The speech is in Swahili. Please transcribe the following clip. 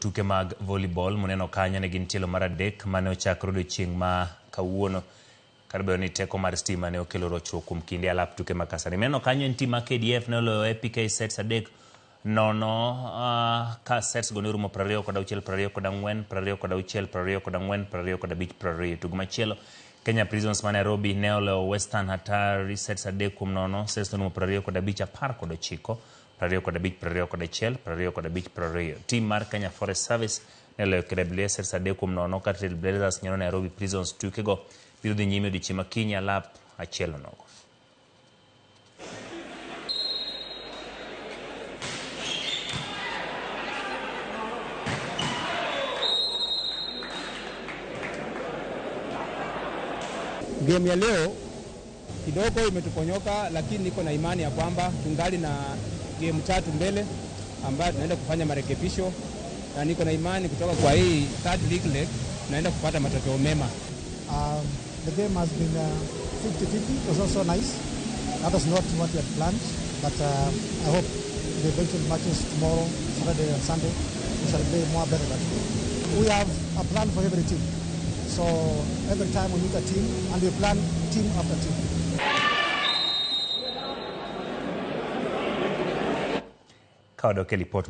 tuke mag volleyball muneno kanya ne gin tielo mar adek mane ochakore odiochieng' ma kawuono karbedo ni teko mar Stima ne okelo rochruok kuom kinde alap tuke makasani. Meneno kanyo en tim ma KDF ne oloyo APK sets adek nono ka sets go ne rumo 26, 24, 26, 24, 25, 20. Tugo machielo Kenya Prisons ma Nairobi ne oloyo Western Hatari sets adek kuom nono, sets norumo 25, 19, 25, 21, 25. Team mar Kenya Forest Service ne oloyo KWS sets adek kuom nono ka Trailblazers nyono Nairobi Prisons. Tuke go biro dhi nyime odiochieng' ma kiny alap 1-0. Game ya leo kidogo imetuponyoka, lakini niko na imani ya kwamba tungali na game 3 mbele ambayo tunaenda kufanya marekebisho, na niko na imani kutoka kwa hii third league leg tunaenda kupata matokeo mema. The game has been 50-50. It was also nice. That was not what we had planned, but I hope the eventual matches tomorrow, Saturday and Sunday, we shall play more better than today. We have a plan for every team. So every time we meet a team, and we plan team after team. Kawadoke report